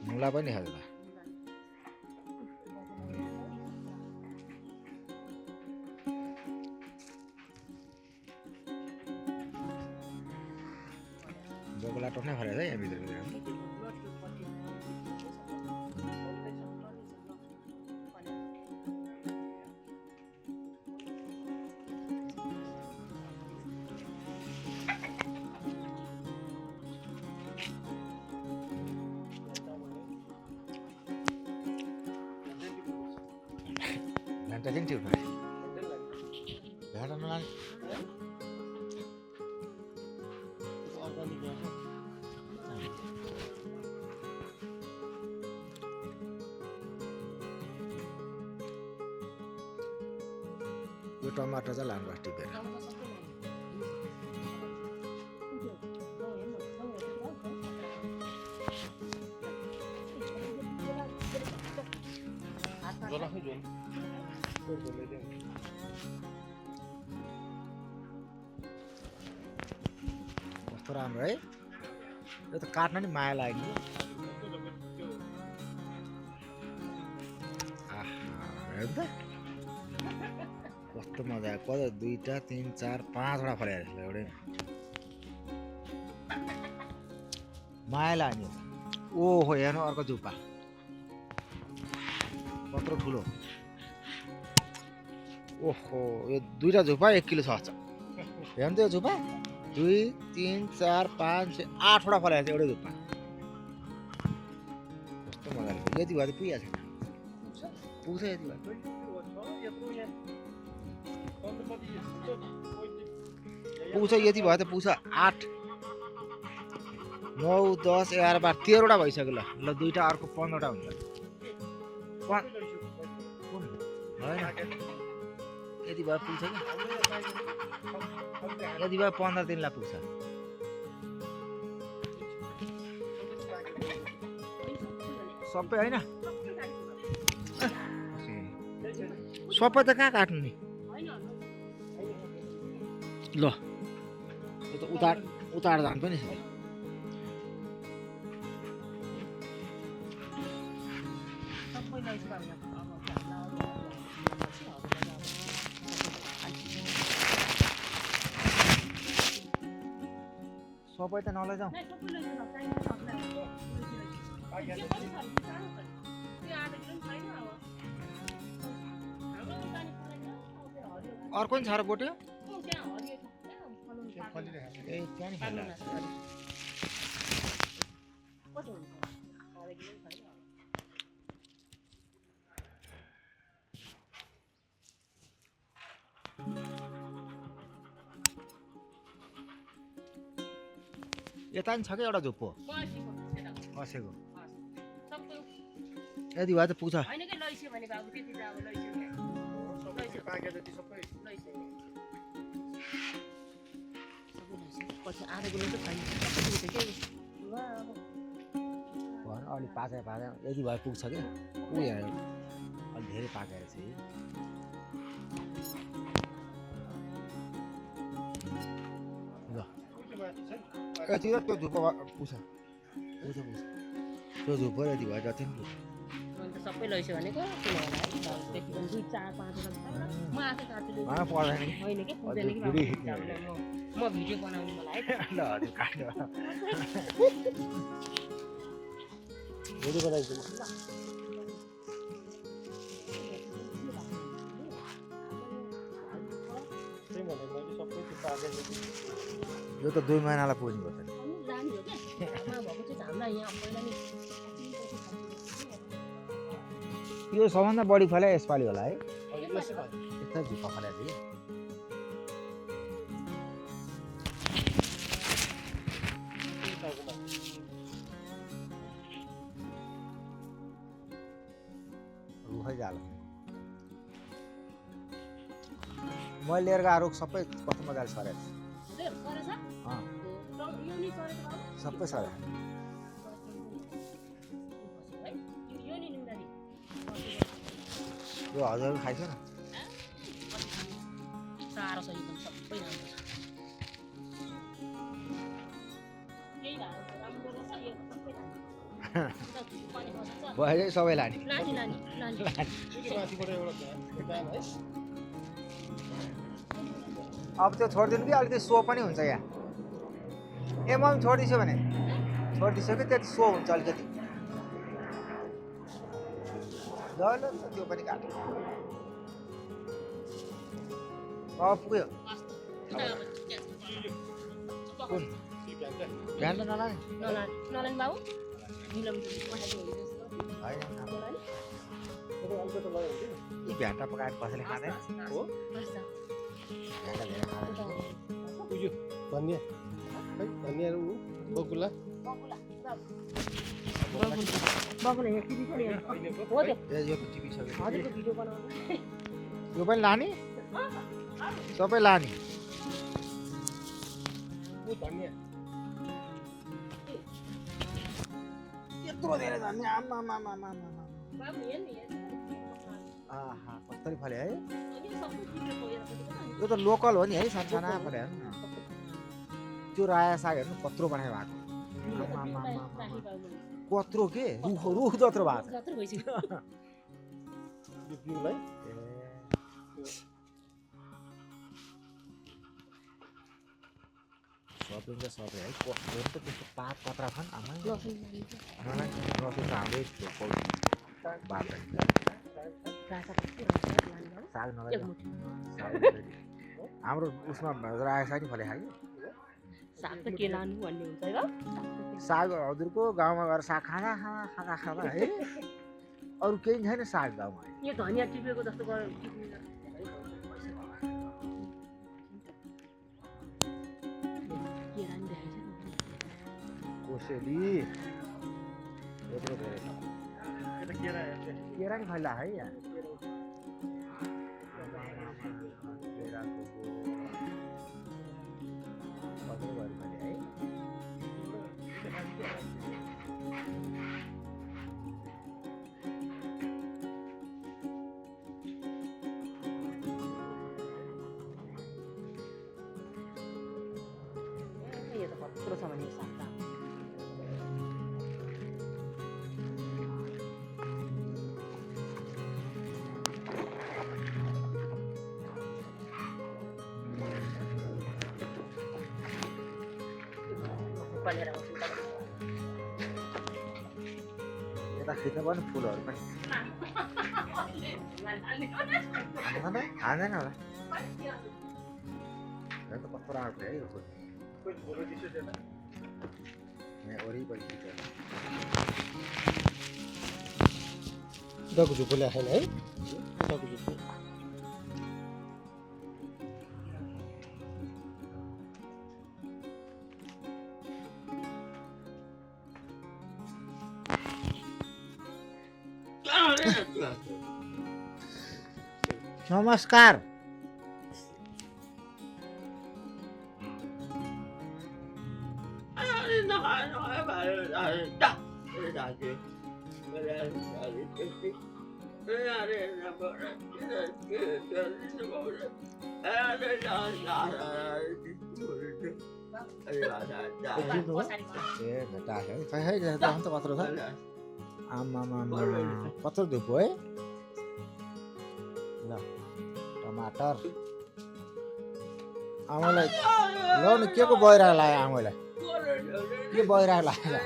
मुला पनि खाँदैन बोगला टक्नै फरेछ है यहाँ भित्र घन्टा किन थियो घन्टा नलाने यो टमाटर चाहिँ लानुपर्छ टिपेर कस्तो राम्रो है यो त काट्न नि माया लाग्यो हेर्नु त कस्तो मजा आयो कति 2 3 4 5 वटा फलेर एउटै माया लाग्यो ओहो हेर्नु अर्को जुप्पा कत्रो ठुलो ओहो यो 2टा झुप्पा 1 किलो छ हेर्नु त यो झुप्पा 2 3 4 5 6 8 वटा फलेको छ एउटै झुप्पा कस्तो मजा लाग्यो यति भए त पुगिहाल्छ पुग्छ यति भए पुग्छ यति भयो त पुग्छ 8 9 10 11 12 13 वटा भइसक्यो ल 2टा अर्को 15 वटा हुन्छ यति भए पुग्छ कि यति भए 15 दिनलाई पुग्छ सबै होइन सबै त कहाँ काट्नु नि ल यो त उतार धान पनि छ सबै त नलैजाऊ अर्को नि छ र बोट्यो ए त्यहाँ नि खाला यता नि छ कि एउटा झुप्पो कसेको यति भए त पुग्छ अलि पाकेर यति भए पुग्छ कि उयो अलि धेरै पाकेर चाहिँ ल यति र त्यो झुप्पो पुग्छ त्यो झुप्पो यति भए जति पनि पुग्छ सबै लैछ भनेको किन होला त्यति पनि 2 4 5 म आफै काट्छु पर्दैन होइन के पुग्दैन कि म भिडियो बनाउनु मलाई ल हजुर काट्नु भिडियो बनाइदिनु यो त 2 महिनालाई पुग्नु पर्छ यो सबभन्दा बढी फले यसपालि होला है यता झुप्पा फलेको थियो रुखै जाल मैले लिएर गएको रुख सबै कस्तो मजाले सरेको छ सबै सरे यो हजुर खाइछ न साह्रो छ एकदम सबै राम्रो छ केही भएको राम्रो रहेछ यो सबै राम्रो भयो सबै लाने लानी लानी लानी अब त्यो छोडिदिनु कि अलिकति सो पनि हुन्छ यहाँ ए म पनि छोडिदिन्छु भने छोडिदिन्छु कि त्यति सो हुन्छ अलिकति ल त्यो पनि काट्यो अब पुग्यो कुन बिहान त नलाने नलानी बाबु मिलाउनु पठाइदिनु होइन यी भ्याटा पकाएर कसैले खाँदैन भ्याटा धेरै खाँदैन धनिया है धनिया बकुला बाबुले यहाँ टिभी छ नि हो त्यो ए यो टिभी छ हजुरको भिडियो बनाउनु यो पनि लाने सबै लाने धनिया यत्रो धेरै धनिया आमा बाबु हेर्नु आहा कस्तरी फल्यो है अनि सबै टिभीको हेर्नु यो त लोकल हो नि है सानसाना फल्यो हेर्नु न त्यो राया साग हेर्नु कत्रो बनायो भएको कत्रो के रुख जत्रो भएको जत्रो भइसक्यो यो बिउलाई सबै त सबै है कस्तो त त्यस्तो पात पत्रा छन् आमा लसुन मलाई रसुन त हाम्रै बात साग नलाइ हाम्रो उसमा राया साग नि फले खायो साग त के लानु भन्ने हुन्छ है साग हजुरको गाउँमा गएर साग खाँदा है अरू केही छैन साग गाउँमा यो धनिया टिपेको जस्तो गरेर कोसेली यत्रो धेरै केरा नि फैला है यहाँ केराको कत्रो भयो फले है यो त कत्रो छ भने साग त बनेर आउँछ यता खिच्नु पर्ने फुलहरू पनि हान्दैन होला त कस्तो आएको है यो फुल यहाँ वरिपरि खिचेर डको झुप्पो ल्याएन है डको झुप्पो नमस्कार ए भेटा है अन्त कत्रो छ आमा कत्रो धुपो है ल टमाटर आमालाई ल न के को बहिरा लाग्यो आमालाई के बहिरा लाग्यो